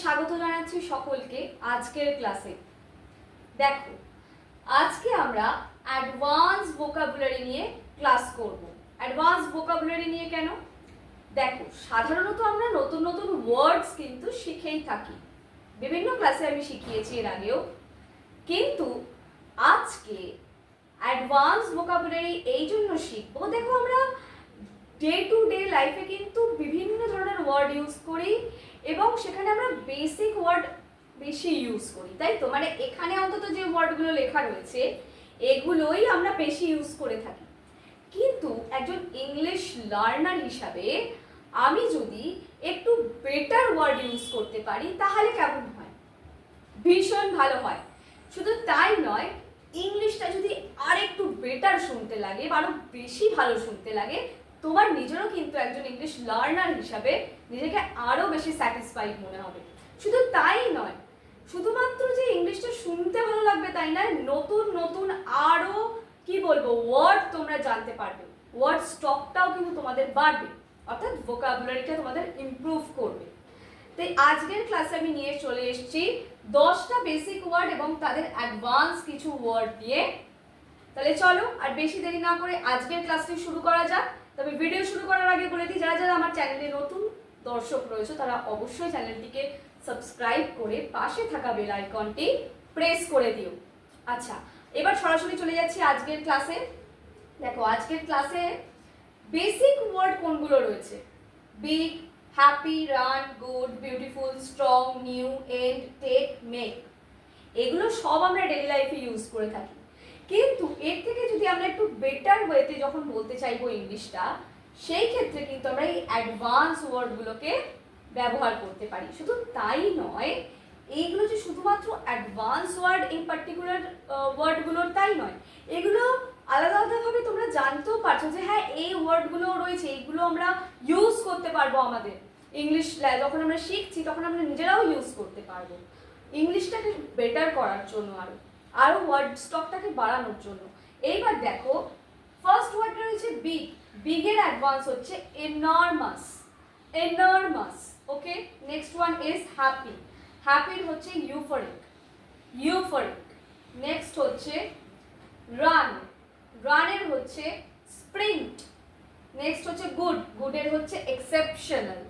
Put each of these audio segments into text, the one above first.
স্বাগত জানাচ্ছি সকলকে আজকের ক্লাসে। দেখো, আজকে আমরা অ্যাডভান্স ভোকাবুলারি নিয়ে ক্লাস করব। অ্যাডভান্স ভোকাবুলারি নিয়ে কেন? দেখো, সাধারণত আমরা নতুন নতুন ওয়ার্ডস কিন্তু শিখেই থাকি, বিভিন্ন ক্লাসে আমি শিখিয়েছি এর আগেও, কিন্তু আজকে অ্যাডভান্স ভোকাবুলারি এই জন্য শিখবো। দেখো, আমরা ডে টু ডে লাইফে কিন্তু বিভিন্ন ধরনের ওয়ার্ড ইউজ করি এবং সেখানে আমরা বেসিক ওয়ার্ড বেশি ইউজ করি, তাই তো? মানে এখানে অন্তত যে ওয়ার্ডগুলো লেখা রয়েছে এগুলোই আমরা বেশি ইউজ করে থাকি। কিন্তু একজন ইংলিশ লার্নার হিসাবে আমি যদি একটু বেটার ওয়ার্ড ইউজ করতে পারি তাহলে কেমন হয়? ভীষণ ভালো হয়। শুধু তাই নয়, ইংলিশটা যদি আর একটু বেটার শুনতে লাগে বা আরো বেশি ভালো শুনতে লাগে, তোমার নিজেরও কিন্তু একজন ইংলিশ লার্নার হিসাবে নিজেকে আরো বেশি স্যাটিসফাইড মনে হবে। শুধু তাই নয়, শুধুমাত্র যে ইংলিশটা শুনতে ভালো লাগবে তাই নয়, নতুন নতুন আরো কি বলবো ওয়ার্ড তোমরা জানতে পারবে, ওয়ার্ড স্টকটাও কিন্তু তোমাদের বাড়বে, অর্থাৎ ভোকাবুলারিটা তোমাদের ইমপ্রুভ করবে। তাই আজকের ক্লাসে আমি নিয়ে চলে এসেছি 10টা বেসিক ওয়ার্ড এবং তাদের অ্যাডভান্স কিছু ওয়ার্ড দিয়ে। তাহলে চলো আর বেশি দেরি না করে আজকের ক্লাসটি শুরু করা যাক। তবে ভিডিও শুরু করার আগে বলে দিই, যারা যারা আমার চ্যানেলে নতুন দর্শক রয়েছে তারা অবশ্যই চ্যানেলটিকে সাবস্ক্রাইব করে পাশে থাকা বেল আইকনটি প্রেস করে দিও। আচ্ছা, এবার সরাসরি চলে যাচ্ছি আজকের ক্লাসে। দেখো, আজকের ক্লাসে বেসিক ওয়ার্ড কোনগুলো রয়েছে? Big, happy, run, good, beautiful, strong, new, end, take, make, এগুলো সব আমরা ডেইলি লাইফে ইউজ করে থাকি। কিন্তু এর থেকে যদি আমরা একটু বেটার ওয়েতে যখন বলতে চাইবো ইংলিশটা, সেই ক্ষেত্রে কিন্তু আমরা এই অ্যাডভান্স ওয়ার্ডগুলোকে ব্যবহার করতে পারি। শুধু তাই নয়, এইগুলো যে শুধুমাত্র অ্যাডভান্স ওয়ার্ড, এই পার্টিকুলার ওয়ার্ডগুলোর তাই নয়, এগুলো আলাদা আলাদাভাবে তোমরা জানতেও পারছো যে হ্যাঁ এই ওয়ার্ডগুলো রয়েছে, এইগুলো আমরা ইউজ করতে পারবো। আমাদের ইংলিশ যখন আমরা শিখছি তখন আমরা নিজেরাও ইউজ করতে পারবো ইংলিশটাকে বেটার করার জন্য, আরো ওয়ার্ড স্টকটাকে বাড়ানোর জন্য। এইবার দেখো, ফার্স্ট ওয়ার্ডটা রয়েছে বিগ। বিগের অ্যাডভান্স হচ্ছে enormous, enormous. Okay, next one is happy. হ্যাপির হচ্ছে ইউফোরিক, ইউফোরিক। নেক্সট হচ্ছে রান, রানের হচ্ছে স্প্রিন্ট। নেক্সট হচ্ছে গুড, গুডের হচ্ছে এক্সেপশনাল।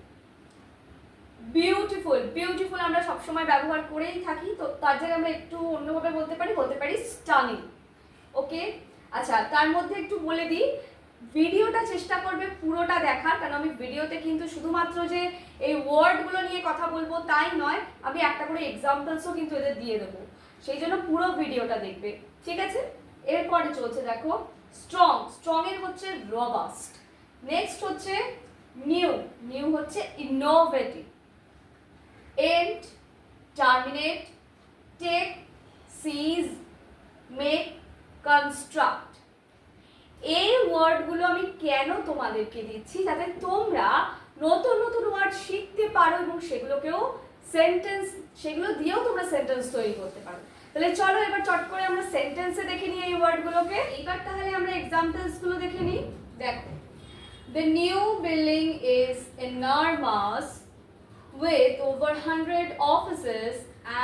বিউটিফুল, বিউটিফুল আমরা সবসময় ব্যবহার করেই থাকি, তো তার জায়গায় আমরা একটু অন্যভাবে বলতে পারি স্টানিং। ওকে, আচ্ছা, তার মধ্যে একটু বলে দিই, ভিডিওটা চেষ্টা করবে পুরোটা দেখার, কারণ আমি ভিডিওতে কিন্তু শুধুমাত্র যে এই ওয়ার্ডগুলো নিয়ে কথা বলবো তাই নয়, আমি একটা করে এক্সাম্পলসও কিন্তু এদের দিয়ে দেবো, সেই জন্য পুরো ভিডিওটা দেখবে, ঠিক আছে? এরপরে চলছে দেখো স্ট্রং, স্ট্রং এর হচ্ছে রবাস্ট। নেক্সট হচ্ছে নিউ, নিউ হচ্ছে innovative. End, terminate, take, seize, make, construct. এই ওয়ার্ডগুলো আমি কেন তোমাদেরকে দিচ্ছি? যাতে তোমরা নতুন নতুন ওয়ার্ড শিখতে পারো এবং সেগুলোকেও সেন্টেন্স, সেগুলো দিয়েও তোমরা সেন্টেন্স তৈরি করতে পারো। তাহলে চলো এবার চট করে আমরা সেন্টেন্সে দেখে নিই এই ওয়ার্ডগুলোকে। এইবার তাহলে আমরা এক্সাম্পলসগুলো দেখে নিই। দেখো, the new building is enormous with over 100 offices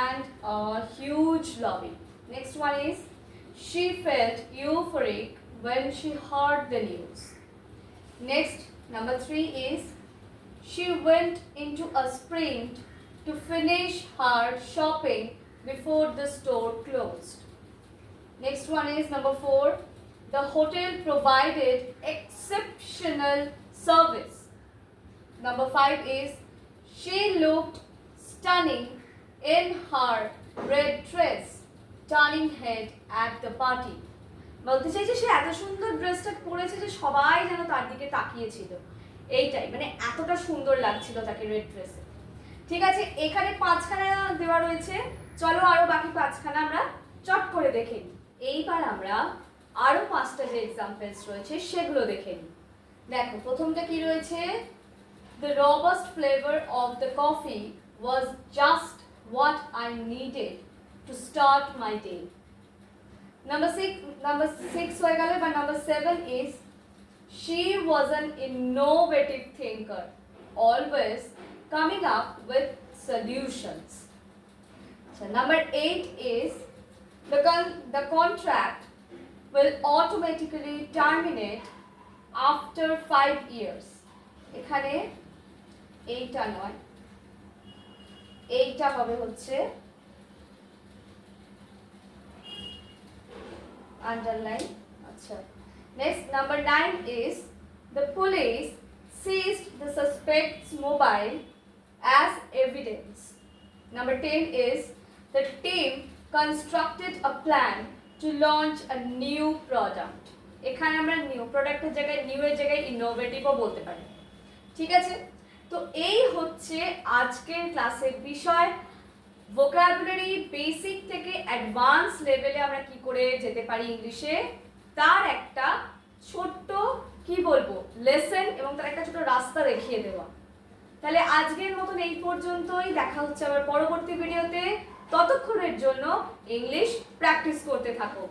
and a huge lobby. Next one is, she felt euphoric when she heard the news. Next, number 3 is, she went into a sprint to finish her shopping before the store closed. Next one is number 4, the hotel provided exceptional service. Number 5 is, she looked stunning in her red dress, turning head at the party. বলতে চাইছে সে এত সুন্দর ড্রেসটা পরেছে যে সবাই যেন তার দিকে তাকিয়েছিল, এইটাই, মানে এতটা সুন্দর লাগছিল তাকে রেড ড্রেসে। ঠিক আছে, এখানে 5খানা দেওয়া রয়েছে, চলো আরো বাকি 5খানা আমরা চট করে দেখে নিই। এইবার আমরা আরো 5টা যে এক্সাম্পলস রয়েছে সেগুলো দেখে নিই। দেখো, প্রথমটা কি রয়েছে? The robust flavor of the coffee was just what I needed to start my day. Number 6 হয়ে গেল। বা number 7 is, she was an innovative thinker, always coming up with solutions. So number 8 is the contract will automatically terminate after 5 years. এখানে এইটা নয়, এইটা হবে হচ্ছে underline. আচ্ছা, next number 9 is the police seized the suspect's mobile as evidence. Number 10 is the team constructed a plan to launch a new product. এখানে আমরা new প্রোডাক্টের জায়গায় নিউ এর জায়গায় ইনোভেটিভও বলতে পারি। ঠিক আছে, তো এই হচ্ছে আজকের ক্লাসের বিষয়। ভোকাবুলারি বেসিক থেকে অ্যাডভান্স লেভেলে আমরা কি করে যেতে পারি ইংলিশে, তার একটা ছোট্ট কি বলবো লেসন এবং তার একটা ছোট রাস্তা দেখিয়ে দেওয়া। তাহলে আজকের মতন এই পর্যন্তই, দেখা হচ্ছে আবার পরবর্তী ভিডিওতে। ততক্ষণের জন্য ইংলিশ প্র্যাকটিস করতে থাকো।